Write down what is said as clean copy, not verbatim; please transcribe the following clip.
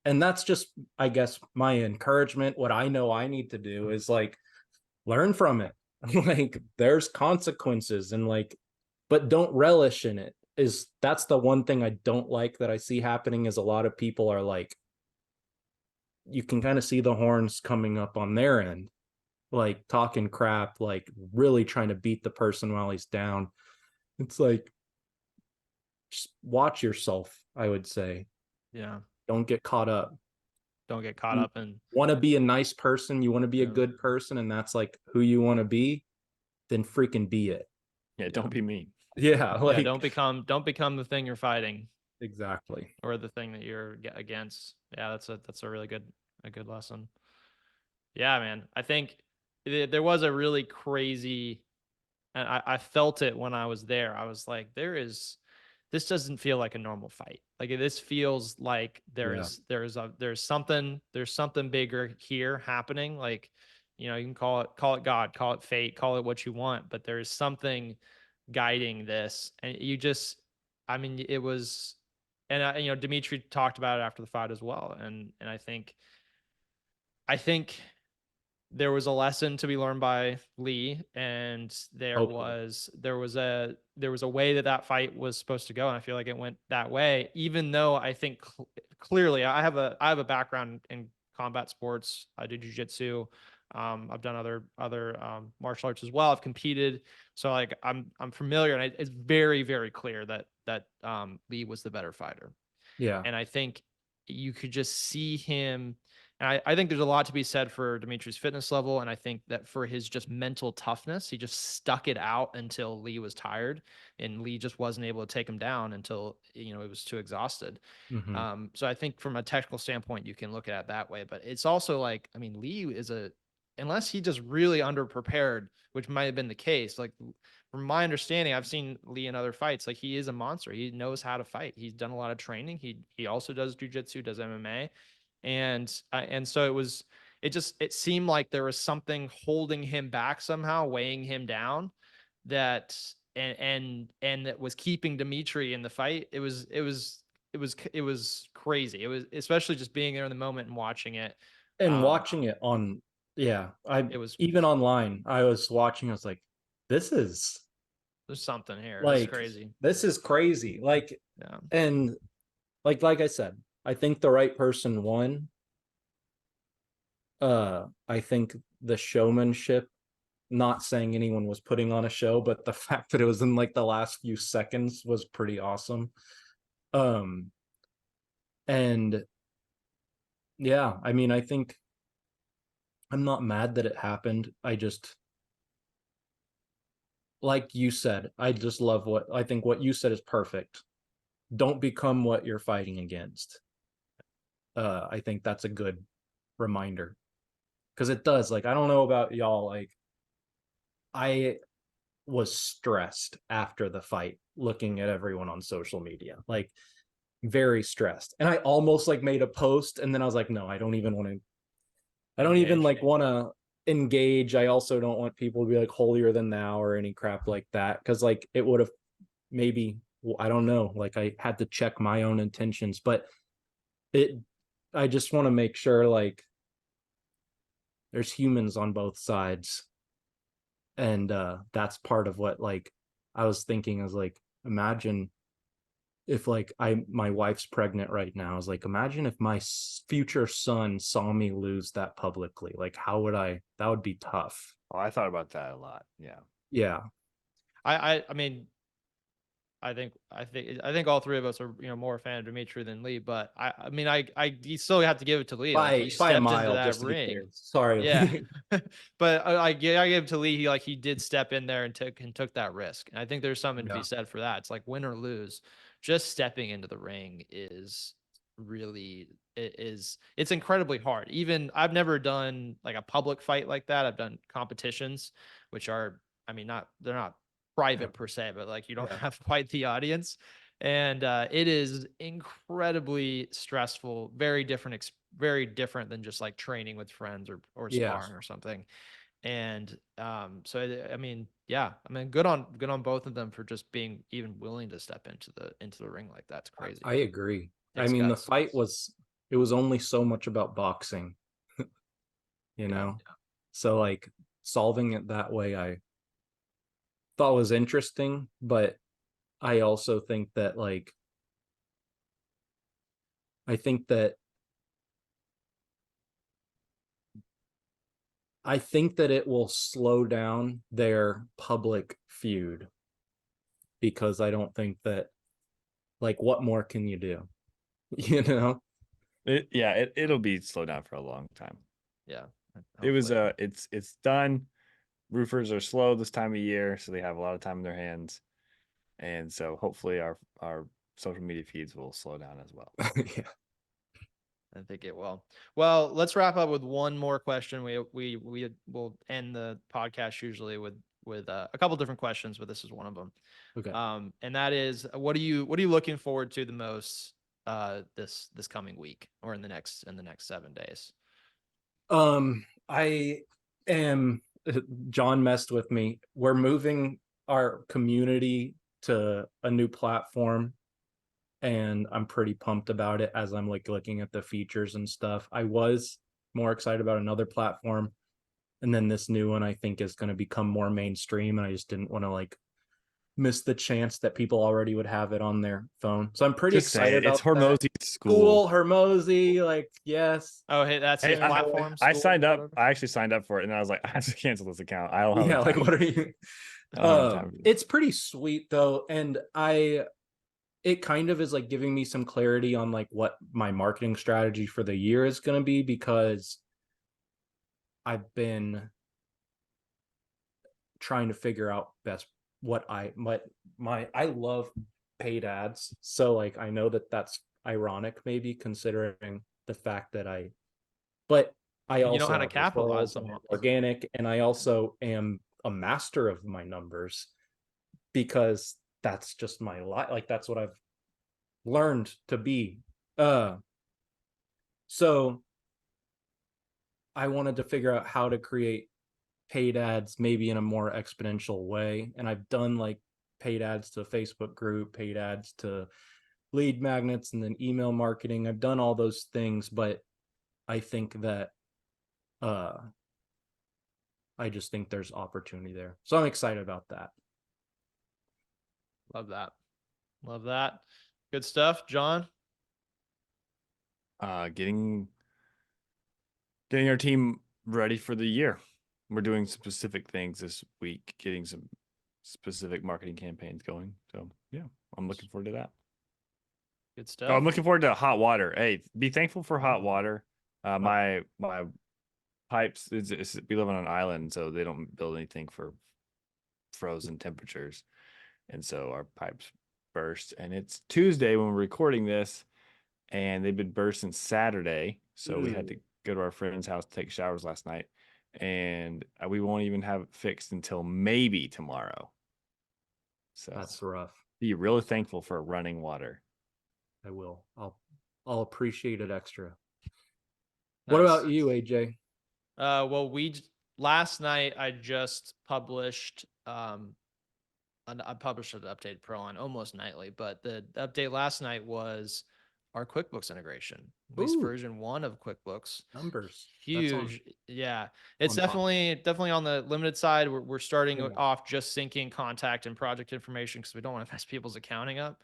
and that's just, I guess, my encouragement. What I know I need to do is like learn from it. Like there's consequences, and like, but don't relish in it. Is That's the one thing I don't like that I see happening, is a lot of people are like, you can kind of see the horns coming up on their end, like talking crap, like really trying to beat the person while he's down. It's like, just watch yourself, I would say. Yeah. Don't get caught up. Don't get caught You up in, want to be a nice person, you want to be a yeah. good person, and that's like who you want to be, then freaking be it. Yeah, Yeah. don't be mean. Yeah, Yeah. like Don't become the thing you're fighting exactly. or the thing that you're against. Yeah. That's a really a good lesson. Yeah, man. I think there was a really crazy, and I felt it when I was there. I was like, this doesn't feel like a normal fight. Like this feels like Yeah. there's something bigger here happening. Like, you know, you can call it God, call it fate, call it what you want, but there's something guiding this. And you just, I mean, it was, and you know, Dimitri talked about it after the fight as well. And I think there was a lesson to be learned by Lee, and Hopefully. there was a way that that fight was supposed to go, and I feel like it went that way. Even though I think clearly, I have a background in combat sports. I did jujitsu. I've done other martial arts as well. I've competed, so like I'm familiar, and it's very clear that Lee was the better fighter. Yeah. And I think you could just see him. And I think there's a lot to be said for Dimitri's fitness level. And I think that for his just mental toughness, he just stuck it out until Lee was tired, and Lee just wasn't able to take him down until, you know, it was too exhausted. Hmm. So I think from a technical standpoint, you can look at it that way. But it's also like, I mean, Lee is unless he just really underprepared, which might have been the case. Like from my understanding, I've seen Lee in other fights. Like he is a monster. He knows how to fight. He's done a lot of training. He also does jujitsu, does MMA, and so it seemed like there was something holding him back somehow, weighing him down, that and that was keeping Dimitri in the fight. It was crazy. It was, especially just being there in the moment and watching it. And Um, watching it on, yeah, I it was even online, I was watching, I was like, this is there's something here. This is like, crazy. this is crazy. Like, Yeah. and like I said, I think the right person won. I think the showmanship, not saying anyone was putting on a show, but the fact that it was in like the last few seconds was pretty awesome. Um, and yeah, I mean, I think I'm not mad that it happened. I just, like you said, I just love what I think what you said is perfect. Don't become what you're fighting against. I think that's a good reminder, because it does. Like, I don't know about y'all, like I was stressed after the fight looking at everyone on social media. Like very stressed. And I almost like made a post, and then I was like, no, I don't even Engage. like want to engage. I also don't want people to be like holier than thou or any crap like that, cuz like it would have maybe, I don't know, like I had to check my own intentions, but it I just want to make sure like there's humans on both sides. And that's part of what like I was thinking, is like, imagine if like my wife's pregnant right now. I was like, imagine if my future son saw me lose that publicly. Like, how would that would be tough. Oh, I thought about that a lot. Yeah. Yeah. I mean, I think all three of us are, you know, more a fan of Dimitri than Lee, but I mean, you still have to give it to Lee. Like he By a stepped into mile, that just to be clear. ring. Sorry, Yeah. Lee. But I give it to Lee. He did step in there and took that risk. And I think there's something to be Yeah. said for that. It's like win or lose, just stepping into the ring is really, it's incredibly hard. Even I've never done like a public fight like that. I've done competitions, which are, I mean, they're not Yeah. private per se, but like you don't Yeah. have quite the audience. And it is incredibly stressful, very different than just like training with friends or Yeah. sparring or something. And so I mean, yeah, I mean, good on both of them for just being even willing to step into the ring like that. It's crazy. I agree. I Takes mean, the guts. fight was it was only so much about boxing, you know? So like solving it that way, I thought was interesting, but I also think that like, I think that I think that it will slow down their public feud because I don't think that like what more can you do? You know? It'll be slowed down for a long time. Yeah. It was hopefully. it's done. Roofers are slow this time of year, so they have a lot of time in their hands. And so hopefully our social media feeds will slow down as well. Yeah. I think it will. Well, let's wrap up with one more question. We will end the podcast usually with a couple different questions, but this is one of them. Okay. And that is, what are you looking forward to the most this coming week or in the next 7 days? I am John messed with me. We're moving our community to a new platform and I'm pretty pumped about it as I'm like looking at the features and stuff. I was more excited about another platform and then this new one I think is going to become more mainstream and I just didn't want to like miss the chance that people already would have it on their phone. So I'm pretty Just say excited it. It's about that. Hormozy Cool, School. Hermosi, like yes. Oh, hey, that's his Hey, platform. I school, signed up. whatever? I actually signed up for it, and I was like, I have to cancel this account. I don't have Yeah, the like time. what are you? I don't have time for this. It's pretty sweet though, and it kind of is like giving me some clarity on like what my marketing strategy for the year is going to be because I've been trying to figure out best what I love paid ads, so like I know that that's ironic maybe considering the fact that but I You know also how to have capitalize referrals them and all. organic, and I also am a master of my numbers because that's just my life. Like that's what I've learned to be. So I wanted to figure out how to create paid ads maybe in a more exponential way. And I've done like paid ads to a Facebook group, paid ads to lead magnets, and then email marketing. I've done all those things, but I think that I just think there's opportunity there. So I'm excited about that. Love that. Love that. Good stuff, John. Getting our team ready for the year. We're doing some specific things this week, getting some specific marketing campaigns going. So yeah, I'm looking forward to that. Good Oh, stuff. I'm looking forward to hot water. Hey, be thankful for hot water. My pipes we live on an island, so they don't build anything for frozen temperatures, and so our pipes burst. And it's Tuesday when we're recording this, and they've been burst since Saturday. So we had to go to our friend's house to take showers last night, and we won't even have it fixed until maybe tomorrow. So That's rough. be really thankful for running water. I will. I'll appreciate it extra. What Nice. about you, AJ? Well, last night I just published I published an update pro on almost nightly, but the update last night was our QuickBooks integration, at least Ooh. version 1 of QuickBooks. Numbers. Huge. Yeah. It's on top. definitely on the limited side. We're starting Yeah. off just syncing contact and project information because we don't want to mess people's accounting up.